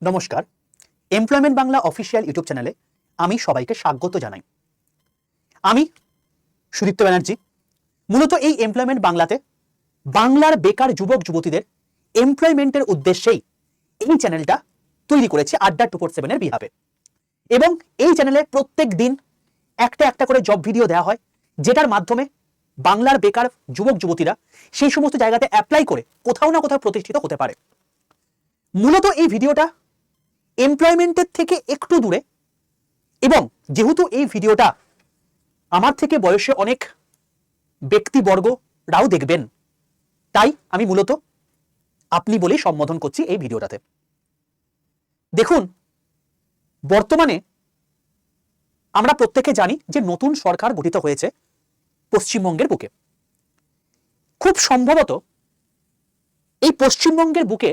নমস্কার, employment Bangla official YouTube চ্যানেলে আমি সবাইকে স্বাগত জানাই। আমি সুদীপ্ত ব্যানার্জি। মূলত এই এমপ্লয়মেন্ট বাংলাতে বাংলার বেকার যুবক যুবতীদের এমপ্লয়মেন্টের উদ্দেশ্যেই এই চ্যানেলটা তৈরি করেছি আড্ডা 247 এর বিহাফে। এবং এই চ্যানেলে প্রত্যেক দিন একটা একটা করে জব ভিডিও দেওয়া হয়, যেটার মাধ্যমে বাংলার বেকার যুবক যুবতীরা সেই সমস্ত জায়গাতে অ্যাপ্লাই করে কোথাও না কোথাও প্রতিষ্ঠিত হতে পারে। মূলত এই ভিডিওটা এমপ্লয়মেন্টের থেকে একটু দূরে, এবং যেহেতু এই ভিডিওটা আমার থেকে বয়সে অনেক ব্যক্তিবর্গরাও দেখবেন, তাই আমি মূলত আপনি বলেই সম্বোধন করছি এই ভিডিওটাতে। দেখুন, বর্তমানে আমরা প্রত্যেকে জানি যে নতুন সরকার গঠিত হয়েছে পশ্চিমবঙ্গের বুকে। খুব সম্ভবত এই পশ্চিমবঙ্গের বুকে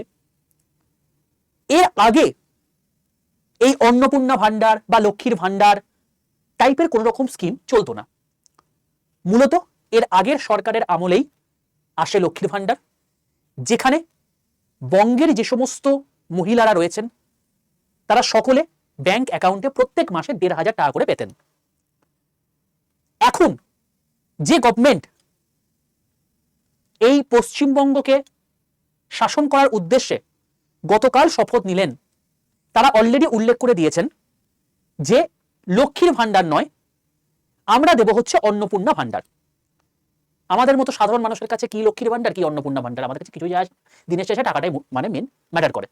এর আগে এই অন্নপূর্ণা ভান্ডার বা লক্ষ্মীর ভান্ডার টাইপের কোন রকম স্কিম চলতো না। মূলত এর আগের সরকারের আমলেই আসে লক্ষ্মীর ভান্ডার, যেখানে বঙ্গের যে সমস্ত মহিলারা রয়েছেন তারা সকলে ব্যাংক অ্যাকাউন্টে প্রত্যেক মাসে ১,৫০০ টাকা করে পেতেন। এখন যে গভর্নমেন্ট এই পশ্চিমবঙ্গকে শাসন করার উদ্দেশ্যে গতকাল শপথ নিলেন, তারা অলরেডি উল্লেখ করে দিয়েছেন যে লক্ষ্মীর ভান্ডার নয়, আমরা দেব হচ্ছে অন্নপূর্ণা ভান্ডার। আমাদের মতো সাধারণ মানুষের কাছে কি লক্ষ্মীর ভান্ডার কি অন্নপূর্ণা ভান্ডার আমাদের কাছে কিছুই যায়, দিনের শেষে টাকাটাই মানে মেন ম্যাটার করে।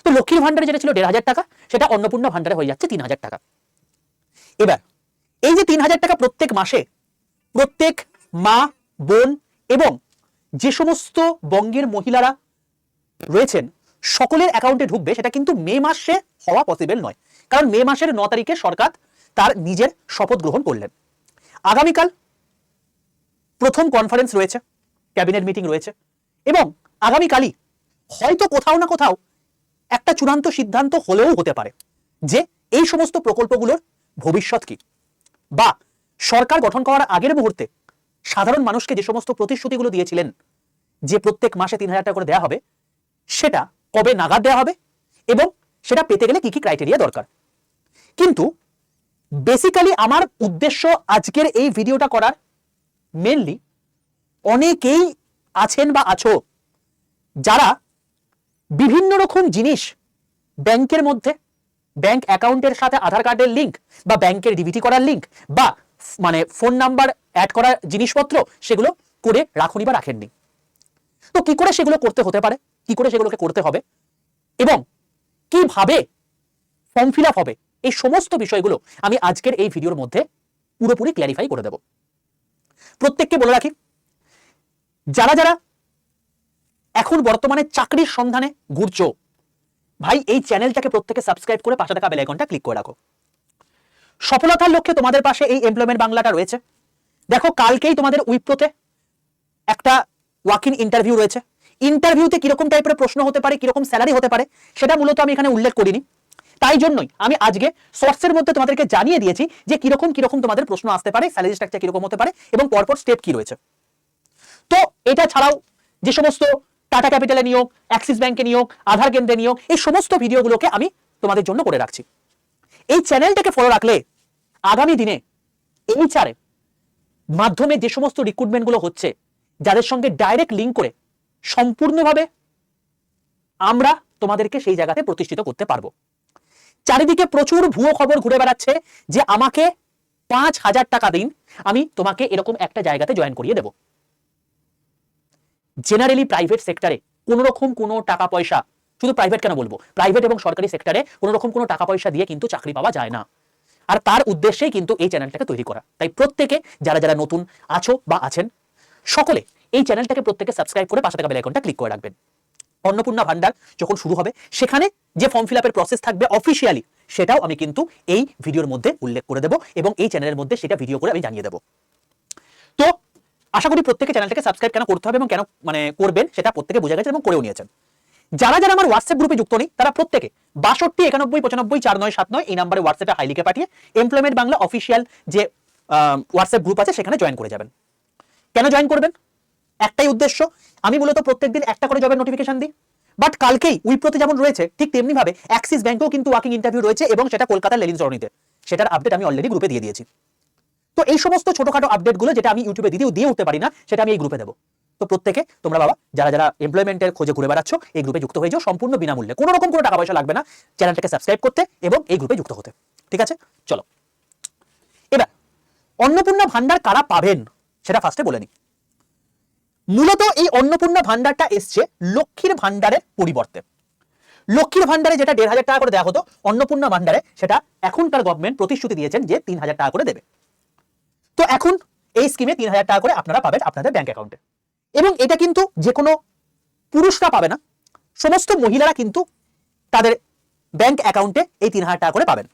তো লক্ষ্মীর ভান্ডারে যেটা ছিল ১,৫০০ টাকা, সেটা অন্নপূর্ণা ভান্ডারে হয়ে যাচ্ছে ৩,০০০ টাকা। এবার এই যে ৩,০০০ টাকা প্রত্যেক মাসে প্রত্যেক মা, বোন এবং যে সমস্ত বঙ্গের মহিলারা রয়েছেন সকলের অ্যাকাউন্টে ঢুকবে, সেটা কিন্তু মে মাসে হওয়া পসিবল নয়। কারণ মে মাসের ৯ তারিখে সরকার তার নিজের শপথ গ্রহণ করলেন। আগামীকাল প্রথম কনফারেন্স রয়েছে, ক্যাবিনেট মিটিং রয়েছে, এবং আগামীকালই হয়তো কোথাও না কোথাও একটা চূড়ান্ত সিদ্ধান্ত হলেও হতে পারে যে এই সমস্ত প্রকল্পগুলোর ভবিষ্যৎ কি, বা সরকার গঠন করার আগের মুহূর্তে সাধারণ মানুষকে যে সমস্ত প্রতিশ্রুতিগুলো দিয়েছিলেন যে প্রত্যেক মাসে ৩,০০০ টাকা করে দেওয়া হবে, সেটা কবে নাগাদ দেওয়া হবে এবং সেটা পেতে গেলে কি কি ক্রাইটেরিয়া দরকার। কিন্তু বেসিক্যালি আমার উদ্দেশ্য আজকের এই ভিডিওটা করার মেনলি অনেকেই আছেন বা আছো যারা বিভিন্ন রকম জিনিস ব্যাংকের মধ্যে, ব্যাংক অ্যাকাউন্টের সাথে আধার কার্ডের লিঙ্ক বা ব্যাংকের ডিবিটি করার লিঙ্ক বা মানে ফোন নাম্বার অ্যাড করার জিনিসপত্র সেগুলো করে রাখুনি বা রাখেননি। তো কি করে সেগুলো করতে হতে পারে, কি করে সেগুলোকে করতে হবে এবং কিভাবে ফর্ম ফিল আপ হবে, এই সমস্ত বিষয়গুলো আমি আজকের এই ভিডিওর মধ্যে পুরোপুরি ক্ল্যারিফাই করে দেব। প্রত্যেককে বলে রাখি, যারা যারা এখন বর্তমানে চাকরির সন্ধানে ঘুরছো, ভাই এই চ্যানেলটাকে প্রত্যেকে সাবস্ক্রাইব করে পাশে থাকা বেল আইকনটা ক্লিক করে রাখো। সফলতার লক্ষ্যে তোমাদের পাশে এই এমপ্লয়মেন্ট বাংলাটা রয়েছে। দেখো, কালকেই তোমাদের উইপ্রোতে একটা ওয়াক ইন ইন্টারভিউ রয়েছে। ইন্টারভিউতে কিরকম টাইপের প্রশ্ন হতে পারে, কিরকম স্যালারি হতে পারে, সেটা মূলত আমি এখানে উল্লেখ করিনি। তাই জন্যই আমি আজকে শর্টসের মধ্যে তোমাদেরকে জানিয়ে দিয়েছি যে কিরকম কিরকম তোমাদের প্রশ্ন আসতে পারে, স্যালারি স্ট্রাকচার কিরকম হতে পারে এবং পরপর স্টেপ কি রয়েছে। তো এটা ছাড়াও যে সমস্ত টাটা ক্যাপিটালে নিয়োগ, অ্যাক্সিস ব্যাংকে নিয়োগ, আধার কেন্দ্রে নিয়োগ, এই সমস্ত ভিডিওগুলোকে আমি তোমাদের জন্য করে রাখছি। এই চ্যানেলটাকে ফলো রাখলে আগামী দিনে HR এর মাধ্যমে যে সমস্ত রিক্রুটমেন্টগুলো হচ্ছে, যাদের সঙ্গে ডাইরেক্ট লিঙ্ক করে সম্পূর্ণভাবে আমরা তোমাদেরকে সেই জায়গাতে প্রতিষ্ঠিত করতে পারবো। চারিদিকে প্রচুর ভুয়ো খবর ঘুরে বেড়াচ্ছে যে আমাকে ৫,০০০ টাকা দিন, আমি তোমাকে এরকম একটা জায়গাতে জয়েন করিয়ে দেব। জেনারেলি প্রাইভেট সেক্টরে কোন রকম কোনো টাকা পয়সা, শুধু প্রাইভেট কেন বলবো, প্রাইভেট এবং সরকারি সেক্টরে কোন রকম কোনো টাকা পয়সা দিয়ে কিন্তু চাকরি পাওয়া যায় না। আর তার উদ্দেশ্যেই কিন্তু এই চ্যানেলটাকে তৈরি করা। তাই প্রত্যেকে যারা যারা নতুন আছো বা আছেন, সকলে এই চ্যানেলটাকে প্রত্যেকে সাবস্ক্রাইব করে পাশে থাকা বেল আইকনটা ক্লিক করে রাখবেন। অন্নপূর্ণা ভান্ডার যখন শুরু হবে, সেখানে যে ফর্ম ফিল আপের প্রসেস থাকবে অফিসিয়ালি, সেটাও আমি কিন্তু এই ভিডিওর মধ্যে উল্লেখ করে দেবো এবং এই চ্যানেলের মধ্যে সেটা ভিডিও করে আমি জানিয়ে দেবো। তো আশা করি প্রত্যেকে চ্যানেলটাকে সাবস্ক্রাইব কেন করতে হবে এবং কেন করবেন সেটা প্রত্যেকে বুঝে গেছেন এবং করেও নিয়েছেন। যারা যারা আমার হোয়াটসঅ্যাপ গ্রুপে যুক্ত নেই, তারা প্রত্যেকে ৬২ ৯১ ৯৫ ৪৯৭৯ এই নাম্বারে হোয়াটসঅ্যাপে হাই লিখে পাঠিয়ে এমপ্লয়মেন্ট বাংলা অফিসিয়াল যে হোয়াটসঅ্যাপ গ্রুপ আছে সেখানে জয়েন করে যাবেন। কেন জয়েন করবেন? একটাই উদ্দেশ্য, আমি মূলত প্রত্যেকদিন একটা করে জবের নোটিফিকেশন দিই। বাট কালকেই উইপ্রোতে যেমন রয়েছে ঠিক তেমনি ভাবে অ্যাক্সিস ব্যাংকেও কিন্তু ওয়ার্কিং ইন্টারভিউ রয়েছে এবং সেটা কলকাতার লেলিন সরণিতে। সেটার আপডেট আমি অলরেডি গ্রুপে দিয়ে দিয়েছি। তো এই সমস্ত ছোটখাটো আপডেটগুলো যেটা আমি ইউটিউবে দিয়ে উঠতে পারি না, সেটা আমি এই গ্রুপে দেবো। তো প্রত্যেকে তোমরা বাবা যারা যারা এমপ্লয়মেন্টের খোঁজে ঘুরে বেড়াচ্ছ, এই গ্রুপে যুক্ত হয়ে যাও সম্পূর্ণ বিনামূল্যে, কোনো রকম কোনো টাকা পয়সা লাগবে না চ্যানেলটাকে সাবস্ক্রাইব করতে এবং এই গ্রুপে যুক্ত হতে। ঠিক আছে, চলো এবার অন্নপূর্ণা ভান্ডার কারা পাবেন সেটা ফার্স্টে বলে নিই। মূলত এই অন্নপূর্ণা ভান্ডারটা এসছে লক্ষ্মীর ভান্ডারের পরিবর্তে। লক্ষ্মীর ভান্ডারে যেটা 1,500 টাকা করে দেওয়া হতো, অন্নপূর্ণা ভান্ডারে সেটা এখনকার গভর্নমেন্ট প্রতিশ্রুতি দিয়েছেন যে 3,000 টাকা করে দেবে। তো এখন এই স্কিমে 3,000 টাকা করে আপনারা পাবেন আপনাদের ব্যাংক অ্যাকাউন্টে, এবং এটা কিন্তু যে কোনো পুরুষরা পাবে না, সমস্ত মহিলারা কিন্তু তাদের ব্যাংক অ্যাকাউন্টে এই 3,000 টাকা করে পাবেন।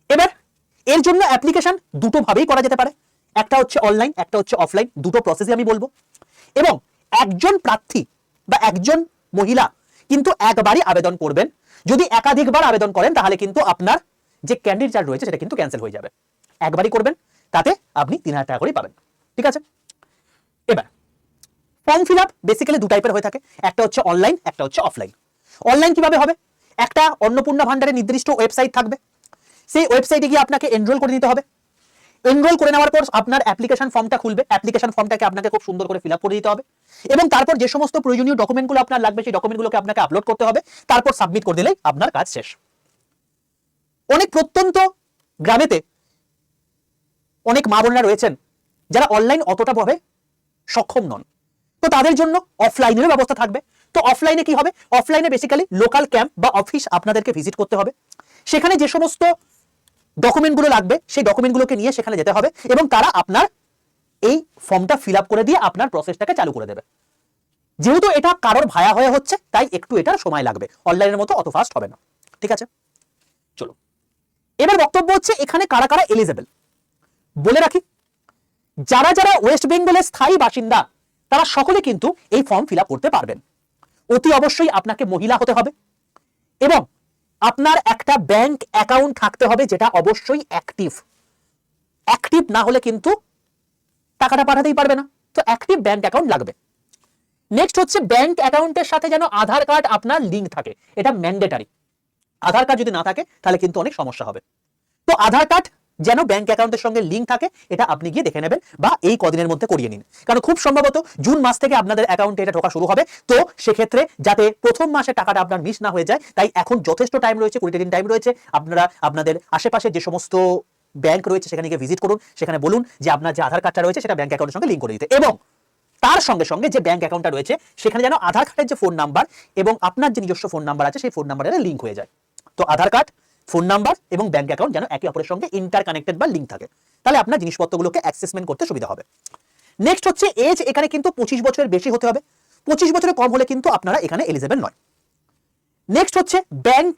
এবার এর জন্য অ্যাপ্লিকেশন দুটো ভাবেই করা যেতে পারে, একটা হচ্ছে অনলাইন, একটা হচ্ছে অফলাইন, দুটো প্রসেসই আমি বলবো। এবং একজন প্রার্থী বা একজন মহিলা কিন্তু একবারই আবেদন করবেন। যদি একাধিকবার আবেদন করেন তাহলে কিন্তু আপনার যে ক্যান্ডিডেট চার্জ রয়েছে সেটা কিন্তু ক্যান্সেল হয়ে যাবে। একবারই করবেন, তাতে আপনি 3,000 টাকা করেই পাবেন। ঠিক আছে, এবার ফর্ম ফিল আপ বেসিক্যালি দু টাইপের হয়ে থাকে, একটা হচ্ছে অনলাইন, একটা হচ্ছে অফলাইন। অনলাইন কিভাবে হবে? একটা অন্নপূর্ণা ভান্ডারের নির্দিষ্ট ওয়েবসাইট থাকবে, সেই ওয়েবসাইটে গিয়ে আপনাকে এনরোল করে নিতে হবে। এনরোল করে নেওয়ার পর আপনার অ্যাপ্লিকেশন ফর্মটা খুলবে, অ্যাপ্লিকেশন ফর্মটাকে আপনাকে খুব সুন্দর করে ফিল আপ করে দিতে হবে এবং তারপর যে সমস্ত প্রয়োজনীয় ডকুমেন্টগুলো আপনার লাগবে সেই ডকুমেন্টগুলোকে আপনাকে আপলোড করতে হবে, তারপর সাবমিট করে দিলেই আপনার কাজ শেষ। অনেক প্রত্যন্ত গ্রামেতে অনেক মা বোনেরা রয়েছেন যারা অনলাইন অতটা ভাবে সক্ষম নন, তো তাদের জন্য অফলাইনের ব্যবস্থা থাকবে। তো অফলাইনে কি হবে? অফলাইনে বেসিক্যালি লোকাল ক্যাম্প বা অফিস আপনাদেরকে ভিজিট করতে হবে, সেখানে যে সমস্ত ডকুমেন্টগুলো লাগবে সেই ডকুমেন্টগুলোকে নিয়ে সেখানে যেতে হবে এবং তারা আপনার এই ফর্মটা ফিল আপ করে দিয়ে আপনার প্রসেসটাকে চালু করে দেবে। যেহেতু এটা কারোর ভায়া হয়ে হচ্ছে তাই একটু এটার সময় লাগবে, অনলাইনের মতো অত ফাস্ট হবে না। ঠিক আছে, চলো এবার বক্তব্য হচ্ছে এখানে কারা কারা এলিজেবল। বলে রাখি, যারা যারা ওয়েস্ট বেঙ্গলের স্থায়ী বাসিন্দা তারা সকলে কিন্তু এই ফর্ম ফিল আপ করতে পারবেন। অতি অবশ্যই আপনাকে মহিলা হতে হবে এবং আপনার একটা ব্যাংক অ্যাকাউন্ট থাকতে হবে যেটা অবশ্যই অ্যাক্টিভ। অ্যাক্টিভ না হলে কিন্তু টাকাটা পাঠাতেই পারবে না, তো অ্যাক্টিভ ব্যাংক অ্যাকাউন্ট লাগবে। নেক্সট হচ্ছে ব্যাংক অ্যাকাউন্টের সাথে যেন আধার কার্ড আপনার লিঙ্ক থাকে, এটা ম্যান্ডেটারি। আধার কার্ড যদি না থাকে তাহলে কিন্তু অনেক সমস্যা হবে। তো আধার কার্ড যেন ব্যাংক অ্যাকাউন্টের সঙ্গে লিঙ্ক থাকে এটা আপনি গিয়ে দেখে নেবেন বা এই কদিনের মধ্যে করিয়ে নিন, কারণ খুব সম্ভবত জুন মাস থেকে আপনাদের অ্যাকাউন্টে এটা ঢোকা শুরু হবে। তো সেক্ষেত্রে যাতে প্রথম মাসে টাকাটা আপনার মিস না হয়ে যায় তাই এখন যথেষ্ট টাইম রয়েছে, 20 দিন টাইম রয়েছে। আপনারা আপনাদের আশেপাশে যে সমস্ত ব্যাংক রয়েছে সেখানে গিয়ে ভিজিট করুন, সেখানে বলুন যে আপনার যে আধার কার্ডটা রয়েছে সেটা ব্যাংক অ্যাকাউন্টের সঙ্গে লিঙ্ক করে দিতে, এবং তার সঙ্গে সঙ্গে যে ব্যাংক অ্যাকাউন্টটা রয়েছে সেখানে যেন আধার কার্ডের যে ফোন নাম্বার এবং আপনার যে নিজস্ব ফোন নাম্বার আছে সেই ফোন নাম্বারের লিঙ্ক হয়ে যায়। তো আধার কার্ড, ফোন নাম্বার এবং ব্যাংক অ্যাকাউন্ট যেন একে অপরের সঙ্গে ইন্টার কানেক্টেড বা লিঙ্ক থাকে, তাহলে আপনার জিনিসপত্রগুলোকে অ্যাক্সেসমেন্ট করতে সুবিধা হবে। নেক্সট হচ্ছে এজ, এখানে কিন্তু 25 বছরের বেশি হতে হবে, 25 বছরের কম হলে কিন্তু আপনারা এখানে এলিজেবল নয়। নেক্সট হচ্ছে ব্যাংক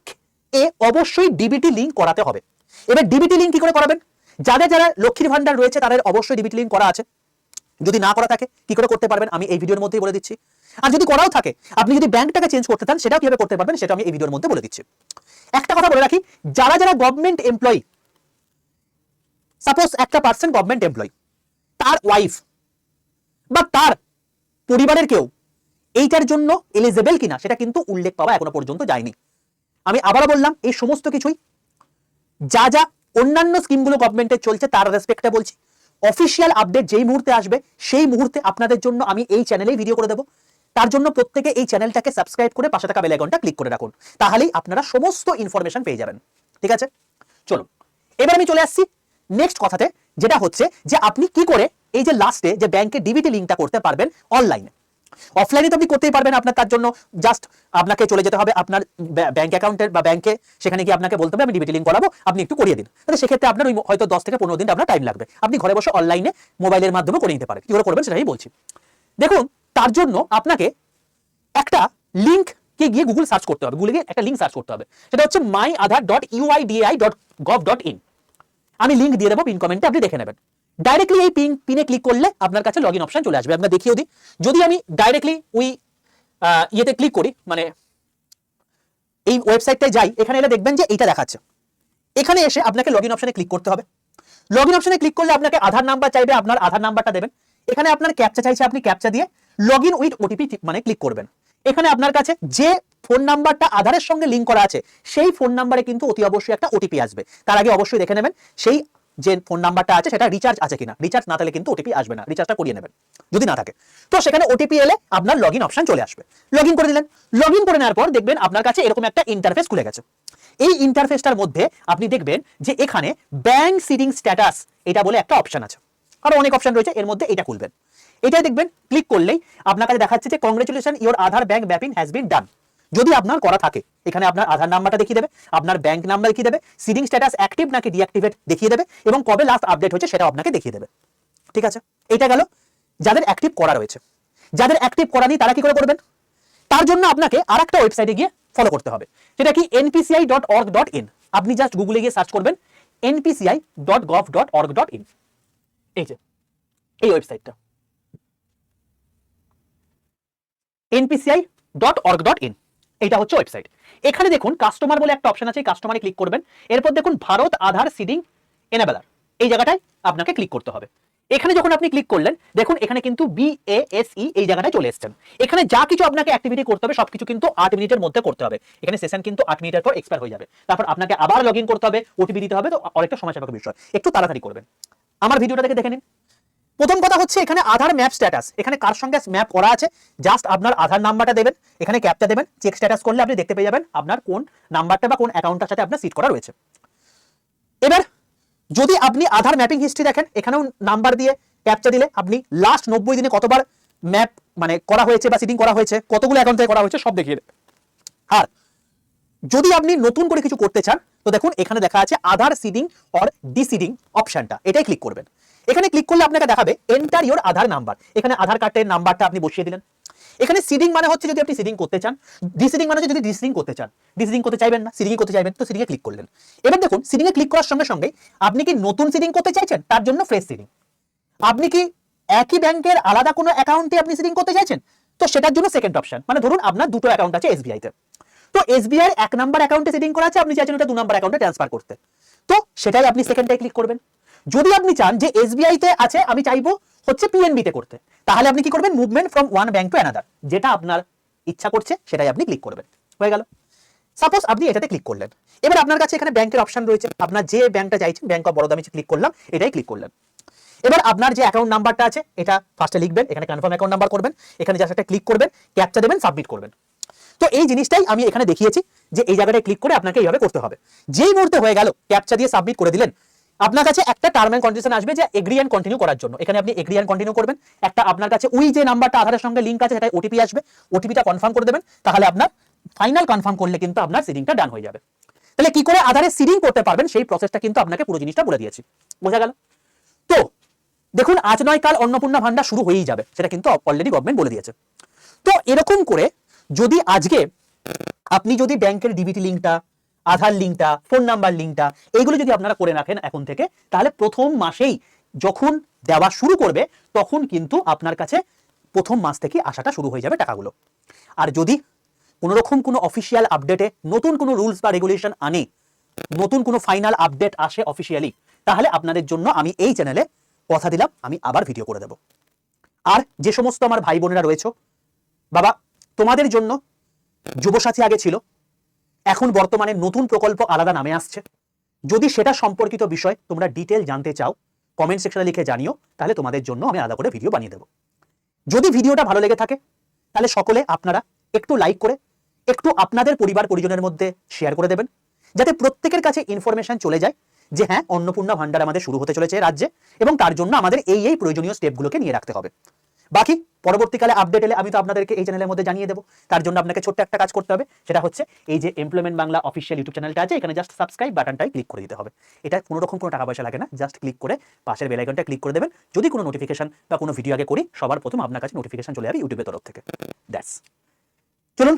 এ অবশ্যই ডিবিটি লিঙ্ক করাতে হবে। এবার ডিবিটি লিঙ্ক কি করে করাবেন? যাদের যারা লক্ষ্মীর ভান্ডার রয়েছে তাদের অবশ্যই ডিবিটি লিঙ্ক করা আছে, যদি না করা থাকে কি করে করতে পারবেন আমি এই ভিডিওর মধ্যেই বলে দিচ্ছি। আর যদি করাও থাকে আপনি যদি ব্যাংকটাকে চেঞ্জ করতে চান সেটাও কিভাবে করতে পারবেন সেটা আমি এই ভিডিওর মধ্যে বলে দিচ্ছি। একটা কথা বলে রাখি, যারা যারা গভর্নমেন্ট এমপ্লয়ি, সাপোজ একটা পার্সন গভর্নমেন্ট এমপ্লয়ি, তার ওয়াইফ বা তার পরিবারের কেউ এইটার জন্য এলিজেবল কিনা সেটা কিন্তু উল্লেখ পাওয়া এখনো পর্যন্ত যায়নি। আমি আবারও বললাম এই সমস্ত কিছুই যা যা অন্যান্য স্কিমগুলো গভর্নমেন্টের চলছে তার রেসপেক্টে বলছি। অফিসিয়াল আপডেট যেই মুহূর্তে আসবে সেই মুহূর্তে আপনাদের জন্য আমি এই চ্যানেলেই ভিডিও করে দেবো। তার জন্য প্রত্যেকে এই চ্যানেলটাকে সাবস্ক্রাইব করে পাশে থাকা বেল আইকনটা ক্লিক করে রাখুন, তাহলেই আপনারা সমস্ত ইনফরমেশন পেয়ে যাবেন। ঠিক আছে, চলুন এবার আমি চলে আসছি নেক্সট কথাতে, যেটা হচ্ছে যে আপনি কি করে এই যে লাস্টে যে ব্যাংকে ডিবিটি লিঙ্কটা করতে পারবেন অনলাইনে। অফলাইনে তো আপনি করতেই পারবেন, আপনার তার জন্য জাস্ট আপনাকে চলে যেতে হবে আপনার ব্যাংক অ্যাকাউন্টের বা ব্যাংকে, সেখানে গিয়ে আপনাকে বলতে হবে আমি ডিবিটি লিঙ্ক করাবো, আপনি একটু করিয়ে দিন। তাহলে সেক্ষেত্রে আপনার ওই হয়তো 10 থেকে 15 দিন আপনার টাইম লাগবে, আপনি ঘরে বসে অনলাইনে মোবাইলের মাধ্যমে করে নিতে পারেন। কি করে করবেন সেটাই বলছি। দেখুন, তার জন্য আপনাকে একটা লিঙ্ক কে গিয়ে গুগল সার্চ করতে হবে, গুগলে গিয়ে একটা লিঙ্ক সার্চ করতে হবে, সেটা হচ্ছে myaadhar.uidi.gov.in। আমি লিঙ্ক দিয়ে দেবো পিন কমেন্টে, আপনি দেখে নেবেন। ডাইরেক্টলি এই পিনে ক্লিক করলে আপনার কাছে লগইন অপশন চলে আসবে। আপনাকে দেখিয়ে দিই, যদি আমি ডাইরেক্টলি ওই ইয়েতে ক্লিক করি, মানে এই ওয়েবসাইটটায় যাই, এখানে এলে দেখবেন যে এইটা দেখাচ্ছে। এখানে এসে আপনাকে লগইন অপশনে ক্লিক করতে হবে। লগইন অপশনে ক্লিক করলে আপনাকে আধার নাম্বার চাইবে, আপনার আধার নাম্বারটা দেবেন। এখানে আপনার ক্যাপচা চাইছে, আপনি ক্যাপচা দিয়ে লগইন উইথ ওটিপি মানে ক্লিক করবেন। এখানে আপনার কাছে যে ফোন নাম্বারটা আধারের সঙ্গে লিঙ্ক করা আছে সেই ফোন নাম্বারে কিন্তু অতি অবশ্যই একটা ওটিপি আসবে। তার আগে অবশ্যই দেখে নেবেন সেই যে ফোন নাম্বারটা আছে সেটা রিচার্জ আছে কিনা। রিচার্জ না থাকলে কিন্তু ওটিপি আসবে না, রিচার্জটা করিয়ে নেবেন যদি না থাকে। তো সেখানে ওটিপি এলে আপনার লগইন অপশন চলে আসবে, লগইন করে দিলেন। লগইন করে নেওয়ার পর দেখবেন আপনার কাছে এরকম একটা ইন্টারফেস খুলে গেছে। এই ইন্টারফেসটার মধ্যে আপনি দেখবেন যে এখানে ব্যাংক সিডিং স্ট্যাটাস এটা বলে একটা অপশন আছে, আরো অনেক অপশন রয়েছে, এর মধ্যে এটা খুলবেন। এটাই দেখবেন ক্লিক করলেই আপনার কাছে দেখাচ্ছে যে congratulation your Aadhaar bank mapping has been done. যদি আপনার করা থাকে এখানে আপনার আধার নাম্বারটা দেখিয়ে দেবে, আপনার ব্যাংক নাম্বার দেখিয়ে দেবে, সিডিং স্ট্যাটাস অ্যাক্টিভ নাকি ডিঅ্যাক্টিভেট দেখিয়ে দেবে এবং কবে লাস্ট আপডেট হয়েছে সেটাও আপনাকে দেখিয়ে দেবে। ঠিক আছে, এটা গেল যাদের অ্যাক্টিভ করা রয়েছে। যাদের অ্যাক্টিভ করা নেই তারা কি করে করবেন? তার জন্য আপনাকে আরেকটা ওয়েবসাইটে গিয়ে ফলো করতে হবে, সেটা কি npci.org.in। আপনি জাস্ট গুগলে গিয়ে সার্চ করবেন npci.gov.org.in। এই যে এই ওয়েবসাইটটা npci.org.in, এটা হচ্ছে ওয়েবসাইট। এখানে দেখুন কাস্টমার বলে একটা অপশন আছে, এই কাস্টমারে ক্লিক করবেন। এরপর দেখুন ভারত আধার সিডিং এনেবলার, এই জায়গাটায় আপনাকে ক্লিক করতে হবে। এখানে যখন আপনি ক্লিক করলেন দেখুন এখানে কিন্তু BASE এই জায়গাটায় চলে এসেছেন। এখানে যা কিছু আপনাকে অ্যাক্টিভিটি করতে হবে সবকিছু কিন্তু 8 মিনিটের মধ্যে করতে হবে। এখানে সেশন কিন্তু 8 মিনিটের পর এক্সপায়ার হয়ে যাবে, তারপর আপনাকে আবার লগইন করতে হবে, ওটিপি দিতে হবে, তো অনেকটা সময় সাপেক্ষ বিষয়, একটু তাড়াতাড়ি করবেন। আমার ভিডিওটা দেখে নিন। প্রথম কথা হচ্ছে এখানে আধার ম্যাপ স্ট্যাটাস, এখানে কার সঙ্গে ম্যাপ করা আছে জাস্ট আপনার আধার নাম্বারটা দেবেন, এখানে ক্যাপচা দেবেন, চেক স্ট্যাটাস করলে আপনি দেখতে পেয়ে যাবেন আপনার কোন নাম্বারটা বা কোন অ্যাকাউন্টটার সাথে আপনার সিট করা রয়েছে। এবার যদি আপনি আধার ম্যাপিং হিস্ট্রি দেখেন, এখানেও নাম্বার দিয়ে ক্যাপচা দিলে আপনি লাস্ট 90 দিনে কতবার ম্যাপ মানে করা হয়েছে বা সিটিং করা হয়েছে, কতগুলো অ্যাকাউন্ট থেকে করা হয়েছে সব দেখিয়ে দেবে। আর যদি আপনি নতুন করে কিছু করতে চান তো দেখুন এখানে দেখা আছে আধার সিডিং অর ডিসিডিং অপশনটা, এটাই ক্লিক করবেন। এখানে ক্লিক করলে আপনাকে দেখাবে এন্টার ইওর আধার নাম্বার, এখানে আধার কার্ডের নাম্বারটা আপনি বসিয়ে দিলেন। এখানে সিডিং মানে হচ্ছে যদি আপনি সিডিং করতে চান, ডিসিডিং মানে হচ্ছে যদি ডিসিডিং করতে চান, ডিসিডিং করতে চাইবেন না সিডিং করতে চাইবেন তো সিডিং এ ক্লিক করলেন। এবার দেখুন সিডিং এ ক্লিক করার সঙ্গে সঙ্গে আপনি কি নতুন সিডিং করতে চাইছেন তার জন্য ফ্রেশ সিডিং, আপনি কি একই ব্যাংকের আলাদা কোনো অ্যাকাউন্টে আপনি সিডিং করতে চাইছেন তো সেটার জন্য সেকেন্ড অপশন, মানে ধরুন আপনার দুটো অ্যাকাউন্ট আছে এসবিআই তে, তো এসবিআই এর 1 নাম্বার অ্যাকাউন্টে সিডিং করা আছে, আপনি চাইছেন ওটা 2 নাম্বার অ্যাকাউন্টে ট্রান্সফার করতে, তো সেটাই আপনি সেকেন্ডটাই ক্লিক করবেন। যদি আপনি চান যে এসবিআই তে আছে আমি চাইবো হচ্ছে পিএনবি তে করতে, তাহলে আপনি কি করবেন movement from one bank to another, যেটা আপনার ইচ্ছা করছে সেটাই আপনি ক্লিক করবেন। হয়ে গেল। সাপোজ আপনি এটাতে ক্লিক করলেন, এবার আপনার কাছে এখানে ব্যাংকের অপশন রয়েছে, আপনার যে ব্যাংকটা চাইছেন, ব্যাংক অফ বরোদা আমি ক্লিক করলাম, এটাই ক্লিক করলেন। এবার আপনার যে অ্যাকাউন্ট নাম্বারটা আছে এটা ফার্স্টে লিখবেন, এখানে কনফার্ম অ্যাকাউন্ট নাম্বার করবেন, এখানে জাস্ট একটা ক্লিক করবেন, ক্যাপচা দেবেন, সাবমিট করবেন। তো এই জিনিসটাই আমি এখানে দেখিয়েছি যে এই জায়গাটায় ক্লিক করে আপনাকে এইভাবে করতে হবে। যেই মুহূর্তে হয়ে গেল ক্যাপচা দিয়ে সাবমিট করে দিলেন, আপনার কাছে একটা টার্ম এন্ড কন্ডিশন আসবে যে এগ্রি এন্ড কন্টিনিউ করার জন্য, এখানে আপনি এগ্রি এন্ড কন্টিনিউ করবেন। একটা আপনার কাছে ওই যে নাম্বারটা আধারের সঙ্গে লিংক আছে সেটাই ওটিপি আসবে, ওটিপিটা কনফার্ম করে দেবেন, তাহলে আপনার ফাইনাল কনফার্ম করলে কিন্তু আপনার সিডিংটা ডান হয়ে যাবে। তাহলে কি করে আধারে সিডিং করতে পারবেন সেই প্রসেসটা কিন্তু আপনাকে পুরো জিনিসটা বলে দিয়েছি, বোঝা গেল? তো দেখুন আজ নয় কাল অন্নপূর্ণা ভান্ডার শুরু হয়েই যাবে, সেটা কিন্তু অলরেডি গভর্নমেন্ট বলে দিয়েছে। তো এরকম করে যদি আজকে আপনি যদি ব্যাংকের ডিবিটি লিঙ্কটা, আধার লিঙ্কটা, ফোন নাম্বার লিঙ্কটা এইগুলো যদি আপনারা করে রাখেন এখন থেকে, তাহলে প্রথম মাসেই যখন দেওয়া শুরু করবে তখন কিন্তু আপনার কাছে প্রথম মাস থেকে আসাটা শুরু হয়ে যাবে টাকাগুলো। আর যদি কোনোরকম কোনো অফিসিয়াল আপডেটে নতুন কোনো রুলস বা রেগুলেশন আনে, নতুন কোনো ফাইনাল আপডেট আসে অফিসিয়ালি, তাহলে আপনাদের জন্য আমি এই চ্যানেলে কথা দিলাম আমি আবার ভিডিও করে দেব। আর যে সমস্ত আমার ভাই বোনেরা রয়েছে, বাবা তোমাদের জন্য যুবসাথী আগে ছিল, এখন বর্তমানে নতুন প্রকল্প আলাদা নামে আসছে, যদি সেটা সম্পর্কিত বিষয় তোমরা ডিটেল জানতে চাও কমেন্ট সেকশনে লিখে জানিও, তাহলে তোমাদের জন্য আমি আলাদা করে ভিডিও বানিয়ে দেব। যদি ভিডিওটা ভালো লেগে থাকে তাহলে সকলে আপনারা একটু লাইক করে একটু আপনাদের পরিবার পরিজনের মধ্যে শেয়ার করে দেবেন, যাতে প্রত্যেকের কাছে ইনফরমেশন চলে যায় যে হ্যাঁ অন্নপূর্ণা ভান্ডার আমাদের শুরু হতে চলেছে রাজ্যে, এবং তার জন্য আমাদের এই প্রয়োজনীয় স্টেপগুলোকে নিয়ে রাখতে হবে। বাকি পরবর্তীকালে আপডেট এলে আমি তো আপনাদেরকে এই চ্যানেলের মধ্যে জানিয়ে দেবো। তার জন্য আপনাকে ছোট্ট একটা কাজ করতে হবে, সেটা হচ্ছে এই যে এমপ্লয়মেন্ট বাংলা অফিসিয়াল ইউটিউব চ্যানেলটা আছে, এখানে জাস্ট সাবস্ক্রাইব বাটনটাই ক্লিক করে দিতে হবে। এটা কোনো রকম কোনো টাকা পয়সা লাগে না, জাস্ট ক্লিক করে পাশের বেল আইকনটা ক্লিক করে দেবেন। যদি কোনো নোটিফিকেশন বা কোনো ভিডিও আগে করি সবার প্রথম আপনার কাছে নোটিফিকেশন চলে যাবে ইউটিউবের তরফ থেকে। দ্যাটস। চলুন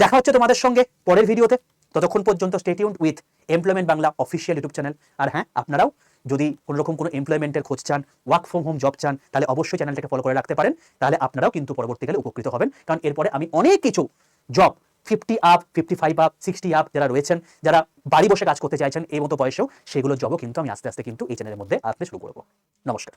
দেখা হচ্ছে তোমাদের সঙ্গে পরের ভিডিওতে, ততক্ষণ পর্যন্ত stay tuned with employment Bangla official YouTube channel. আর হ্যাঁ আপনারাও যদি কোনোরকম কোনো এমপ্লয়মেন্টের খোঁজ চান, ওয়ার্ক ফ্রম হোম জব চান, তাহলে অবশ্যই চ্যানেলটাকে ফলো করে রাখতে পারেন, তাহলে আপনারাও কিন্তু পরবর্তীকালে উপকৃত হবেন। কারণ এরপরে আমি অনেক কিছু জব 50 আপ, 55 আপ, 60 আপ যারা রয়েছেন, যারা বাড়ি বসে কাজ করতে চাইছেন এই মতো বয়সেও, সেগুলো জবও কিন্তু আমি আস্তে আস্তে কিন্তু এই চ্যানেলের মধ্যে আসতে শুরু করবো। নমস্কার।